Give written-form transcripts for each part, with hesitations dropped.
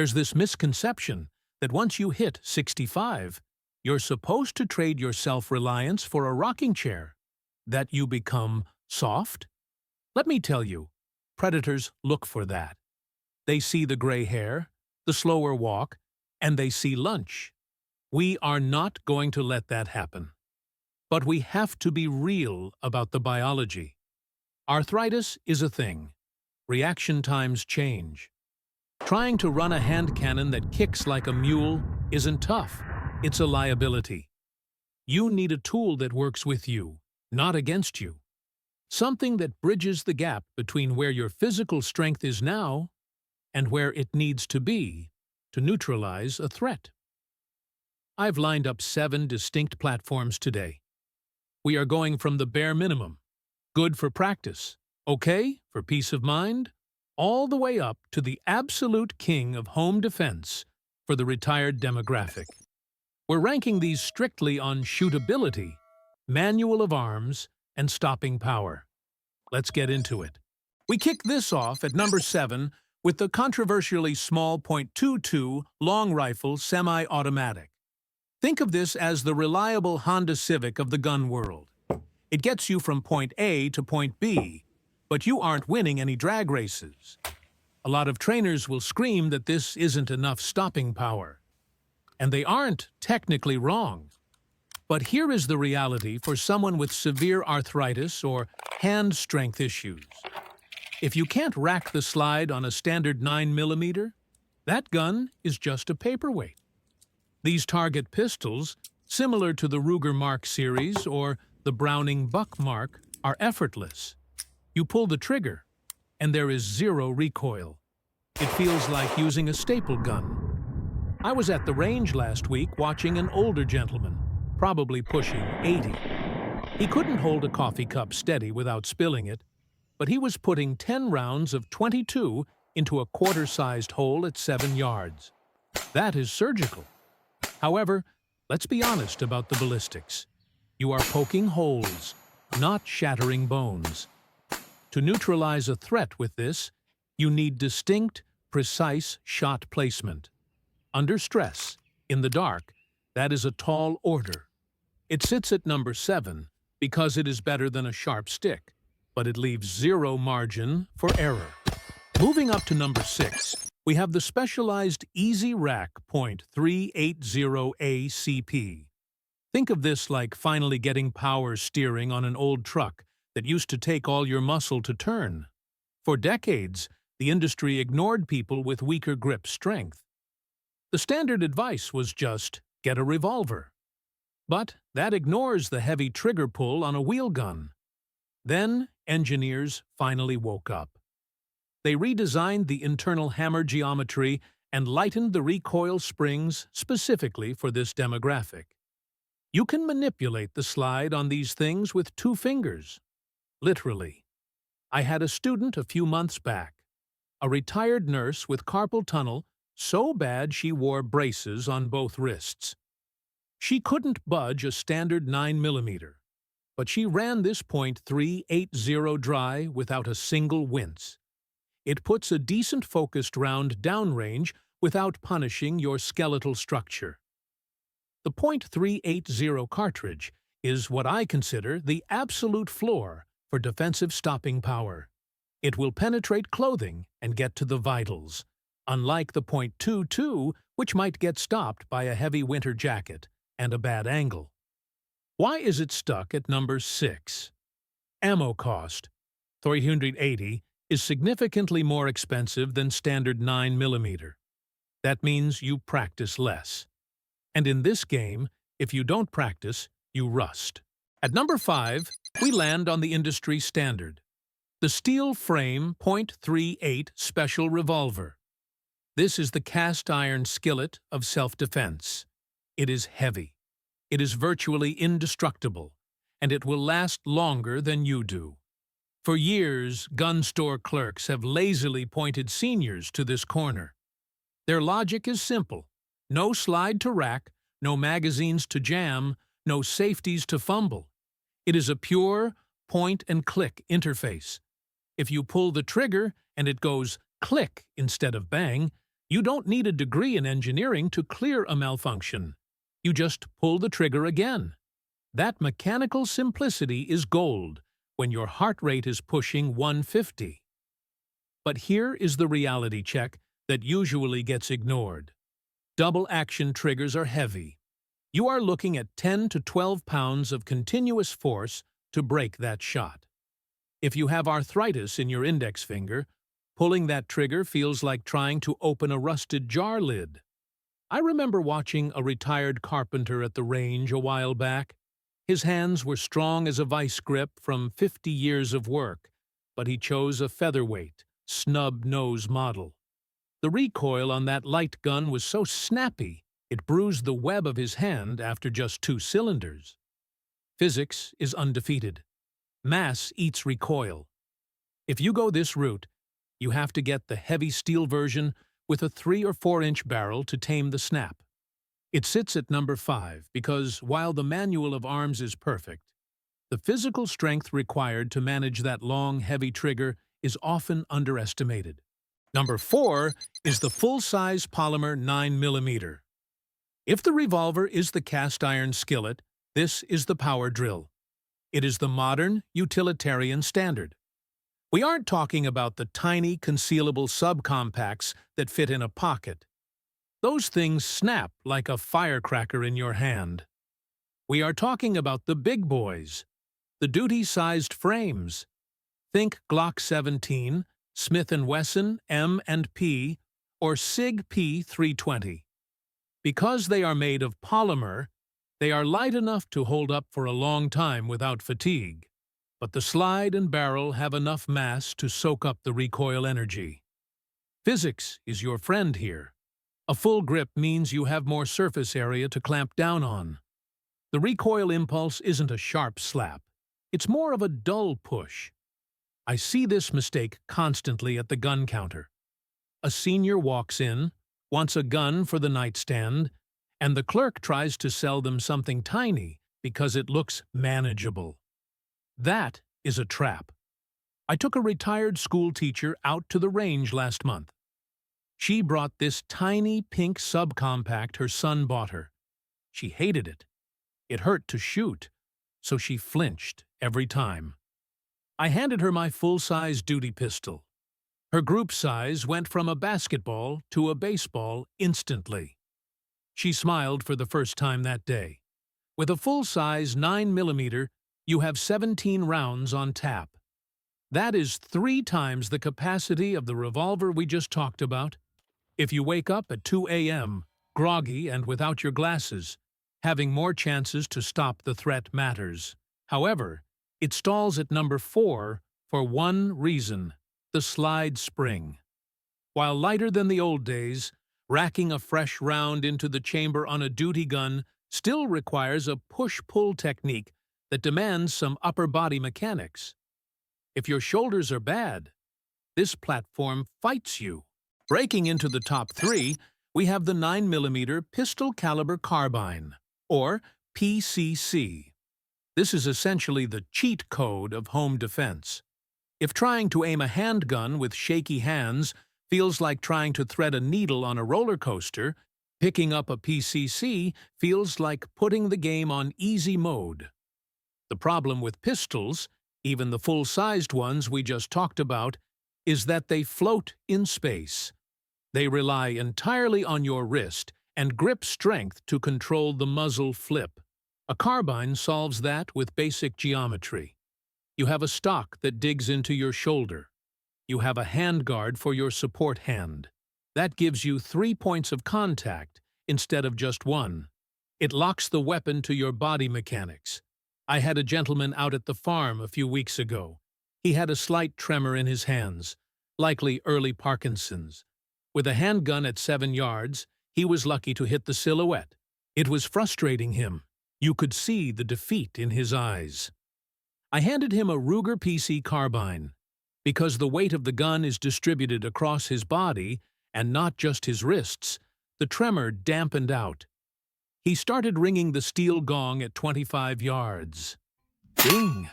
There's this misconception that once you hit 65, you're supposed to trade your self-reliance for a rocking chair, that you become soft. Let me tell you, predators look for that. They see the gray hair, the slower walk, and they see lunch. We are not going to let that happen. But we have to be real about the biology. Arthritis is a thing. Reaction times change. Trying to run a hand cannon that kicks like a mule isn't tough. It's a liability. You need a tool that works with you, not against you. Something that bridges the gap between where your physical strength is now and where it needs to be to neutralize a threat. I've lined up 7 distinct platforms today. We are going from the bare minimum, good for practice, okay for peace of mind, all the way up to the absolute king of home defense for the retired demographic. We're ranking these strictly on shootability, manual of arms, and stopping power. Let's get into it. We kick this off at number 7 with the controversially small .22 long rifle semi-automatic. Think of this as the reliable Honda Civic of the gun world. It gets you from point A to point B, but you aren't winning any drag races. A lot of trainers will scream that this isn't enough stopping power. And they aren't technically wrong. But here is the reality for someone with severe arthritis or hand strength issues. If you can't rack the slide on a standard 9mm, that gun is just a paperweight. These target pistols, similar to the Ruger Mark series or the Browning Buck Mark, are effortless. You pull the trigger, and there is zero recoil. It feels like using a staple gun. I was at the range last week watching an older gentleman, probably pushing 80. He couldn't hold a coffee cup steady without spilling it, but he was putting 10 rounds of .22 into a quarter-sized hole at 7 yards. That is surgical. However, let's be honest about the ballistics. You are poking holes, not shattering bones. To neutralize a threat with this, you need distinct, precise shot placement. Under stress, in the dark, that is a tall order. It sits at number 7 because it is better than a sharp stick, but it leaves zero margin for error. Moving up to number 6, we have the specialized Easy Rack .380 ACP. Think of this like finally getting power steering on an old truck that used to take all your muscle to turn. For decades, the industry ignored people with weaker grip strength. The standard advice was just, get a revolver. But that ignores the heavy trigger pull on a wheel gun. Then, engineers finally woke up. They redesigned the internal hammer geometry and lightened the recoil springs specifically for this demographic. You can manipulate the slide on these things with 2 fingers. Literally. I had a student a few months back, a retired nurse with carpal tunnel so bad she wore braces on both wrists. She couldn't budge a standard 9mm, but she ran this .380 dry without a single wince. It puts a decent focused round downrange without punishing your skeletal structure. The .380 cartridge is what I consider the absolute floor for defensive stopping power. It will penetrate clothing and get to the vitals, unlike the .22, which might get stopped by a heavy winter jacket and a bad angle. Why is it stuck at number 6? Ammo cost. .380 is significantly more expensive than standard 9mm. That means you practice less. And in this game, if you don't practice, you rust. At number 5, we land on the industry standard, the steel frame .38 special revolver. This is the cast iron skillet of self-defense. It is heavy. It is virtually indestructible, and it will last longer than you do. For years, gun store clerks have lazily pointed seniors to this corner. Their logic is simple. No slide to rack, no magazines to jam, no safeties to fumble. It is a pure point-and-click interface. If you pull the trigger and it goes click instead of bang, You don't need a degree in engineering to clear a malfunction. You just pull the trigger again. That mechanical simplicity is gold when your heart rate is pushing 150. But here is the reality check that usually gets ignored. Double-action triggers are heavy. You are looking at 10 to 12 pounds of continuous force to break that shot. If you have arthritis in your index finger, pulling that trigger feels like trying to open a rusted jar lid. I remember watching a retired carpenter at the range a while back. His hands were strong as a vice grip from 50 years of work, but he chose a featherweight, snub-nose model. The recoil on that light gun was so snappy, it bruised the web of his hand after just 2 cylinders. Physics is undefeated. Mass eats recoil. If you go this route, you have to get the heavy steel version with a 3 or 4-inch barrel to tame the snap. It sits at number 5 because, while the manual of arms is perfect, the physical strength required to manage that long, heavy trigger is often underestimated. Number 4 is the full-size polymer 9mm. If the revolver is the cast-iron skillet, this is the power drill. It is the modern, utilitarian standard. We aren't talking about the tiny, concealable subcompacts that fit in a pocket. Those things snap like a firecracker in your hand. We are talking about the big boys, the duty-sized frames. Think Glock 17, Smith & Wesson M&P, or SIG P320. Because they are made of polymer, they are light enough to hold up for a long time without fatigue. But the slide and barrel have enough mass to soak up the recoil energy. Physics is your friend here. A full grip means you have more surface area to clamp down on. The recoil impulse isn't a sharp slap. It's more of a dull push. I see this mistake constantly at the gun counter. A senior walks in, wants a gun for the nightstand, and the clerk tries to sell them something tiny because it looks manageable. That is a trap. I took a retired school teacher out to the range last month. She brought this tiny pink subcompact her son bought her. She hated it. It hurt to shoot, so she flinched every time. I handed her my full-size duty pistol. Her group size went from a basketball to a baseball instantly. She smiled for the first time that day. With a full-size 9mm, you have 17 rounds on tap. That is 3 times the capacity of the revolver we just talked about. If you wake up at 2 a.m., groggy and without your glasses, having more chances to stop the threat matters. However, it stalls at number 4 for one reason: the slide spring. While lighter than the old days, racking a fresh round into the chamber on a duty gun still requires a push-pull technique that demands some upper body mechanics. If your shoulders are bad, this platform fights you. Breaking into the top 3, we have the 9mm pistol caliber carbine, or PCC. This is essentially the cheat code of home defense. If trying to aim a handgun with shaky hands feels like trying to thread a needle on a roller coaster, picking up a PCC feels like putting the game on easy mode. The problem with pistols, even the full-sized ones we just talked about, is that they float in space. They rely entirely on your wrist and grip strength to control the muzzle flip. A carbine solves that with basic geometry. You have a stock that digs into your shoulder. You have a handguard for your support hand. That gives you 3 points of contact instead of just 1. It locks the weapon to your body mechanics. I had a gentleman out at the farm a few weeks ago. He had a slight tremor in his hands, likely early Parkinson's. With a handgun at 7 yards, he was lucky to hit the silhouette. It was frustrating him. You could see the defeat in his eyes. I handed him a Ruger PC carbine. Because the weight of the gun is distributed across his body and not just his wrists, the tremor dampened out. He started ringing the steel gong at 25 yards. Ding!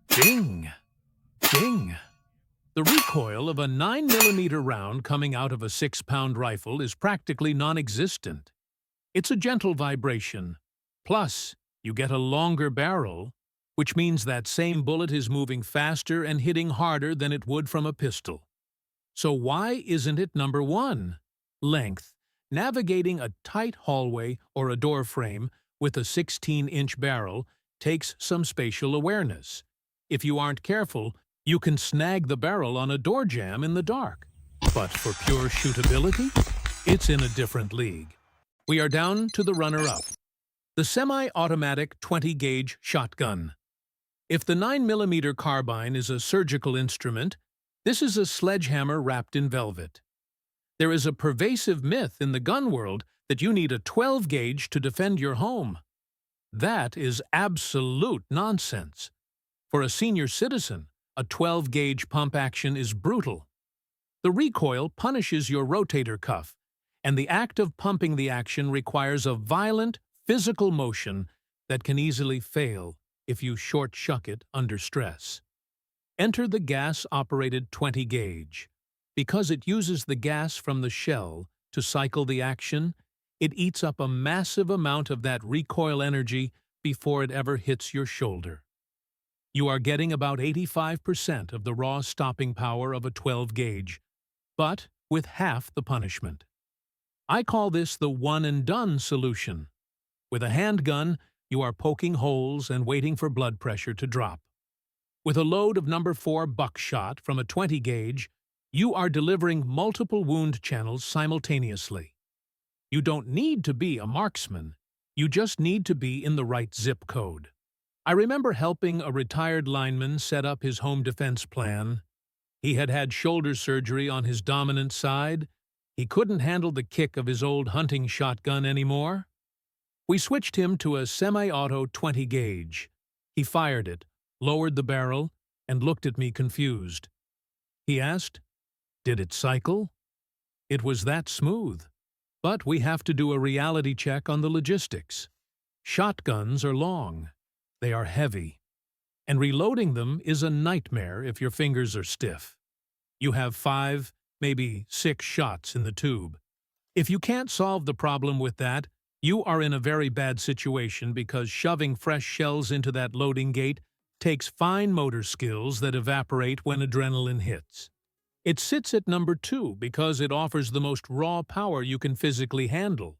Ding! Ding! The recoil of a 9mm round coming out of a 6-pound rifle is practically non-existent. It's a gentle vibration. Plus, you get a longer barrel, which means that same bullet is moving faster and hitting harder than it would from a pistol. So why isn't it number 1? Length. Navigating a tight hallway or a door frame with a 16-inch barrel takes some spatial awareness. If you aren't careful, you can snag the barrel on a door jamb in the dark. But for pure shootability, it's in a different league. We are down to the runner-up, the semi-automatic 20-gauge shotgun. If the 9mm carbine is a surgical instrument, this is a sledgehammer wrapped in velvet. There is a pervasive myth in the gun world that you need a 12-gauge to defend your home. That is absolute nonsense. For a senior citizen, a 12-gauge pump action is brutal. The recoil punishes your rotator cuff, and the act of pumping the action requires a violent, physical motion that can easily fail if you short-shuck it under stress. Enter the gas-operated 20-gauge. Because it uses the gas from the shell to cycle the action, it eats up a massive amount of that recoil energy before it ever hits your shoulder. You are getting about 85% of the raw stopping power of a 12-gauge, but with half the punishment. I call this the one-and-done solution. With a handgun, you are poking holes and waiting for blood pressure to drop. With a load of number 4 buckshot from a 20-gauge, you are delivering multiple wound channels simultaneously. You don't need to be a marksman. You just need to be in the right zip code. I remember helping a retired lineman set up his home defense plan. He had had shoulder surgery on his dominant side. He couldn't handle the kick of his old hunting shotgun anymore. We switched him to a semi-auto 20-gauge. He fired it, lowered the barrel, and looked at me confused. He asked, "Did it cycle?" It was that smooth. But we have to do a reality check on the logistics. Shotguns are long. They are heavy. And reloading them is a nightmare if your fingers are stiff. You have 5, maybe 6 shots in the tube. If you can't solve the problem with that, you are in a very bad situation because shoving fresh shells into that loading gate takes fine motor skills that evaporate when adrenaline hits. It sits at number 2 because it offers the most raw power you can physically handle.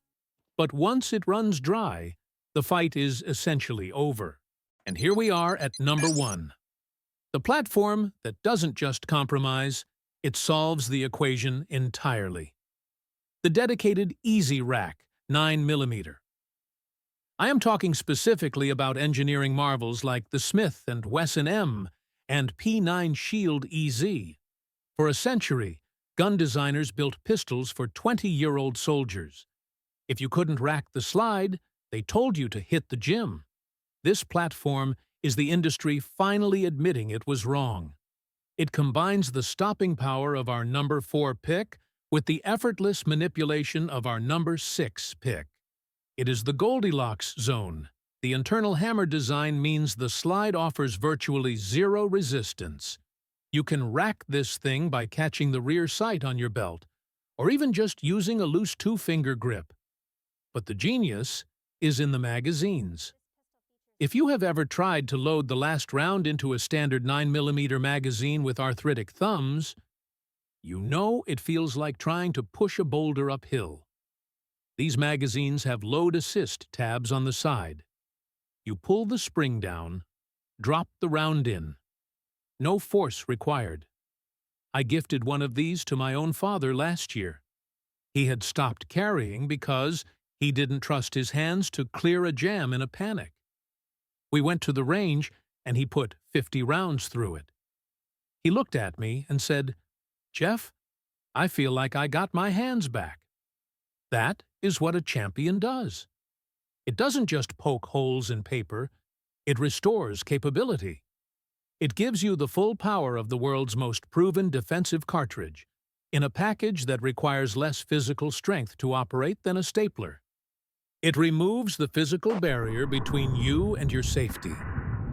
But once it runs dry, the fight is essentially over. And here we are at number 1. The platform that doesn't just compromise, it solves the equation entirely. The dedicated Easy Rack 9mm. I am talking specifically about engineering marvels like the Smith & Wesson M and P9 Shield EZ. For a century, gun designers built pistols for 20-year-old soldiers. If you couldn't rack the slide, they told you to hit the gym. This platform is the industry finally admitting it was wrong. It combines the stopping power of our number 4 pick with the effortless manipulation of our number 6 pick. It is the Goldilocks zone. The internal hammer design means the slide offers virtually zero resistance. You can rack this thing by catching the rear sight on your belt, or even just using a loose 2-finger grip. But the genius is in the magazines. If you have ever tried to load the last round into a standard 9mm magazine with arthritic thumbs, you know it feels like trying to push a boulder uphill. These magazines have load assist tabs on the side. You pull the spring down, drop the round in. No force required. I gifted one of these to my own father last year. He had stopped carrying because he didn't trust his hands to clear a jam in a panic. We went to the range, and he put 50 rounds through it. He looked at me and said, "Jeff, I feel like I got my hands back." That is what a champion does. It doesn't just poke holes in paper, it restores capability. It gives you the full power of the world's most proven defensive cartridge, in a package that requires less physical strength to operate than a stapler. It removes the physical barrier between you and your safety.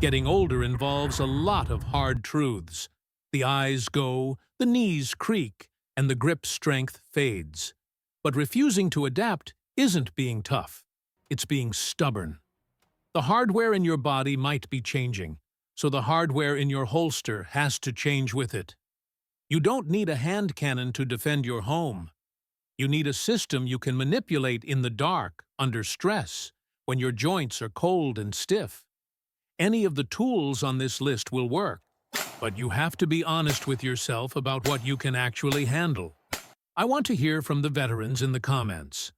Getting older involves a lot of hard truths. The eyes go, the knees creak, and the grip strength fades. But refusing to adapt isn't being tough. It's being stubborn. The hardware in your body might be changing, so the hardware in your holster has to change with it. You don't need a hand cannon to defend your home. You need a system you can manipulate in the dark, under stress, when your joints are cold and stiff. Any of the tools on this list will work, but you have to be honest with yourself about what you can actually handle. I want to hear from the veterans in the comments.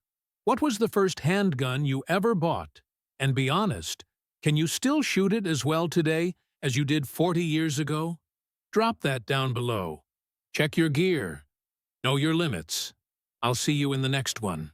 What was the first handgun you ever bought? And be honest, can you still shoot it as well today as you did 40 years ago? Drop that down below. Check your gear. Know your limits. I'll see you in the next one.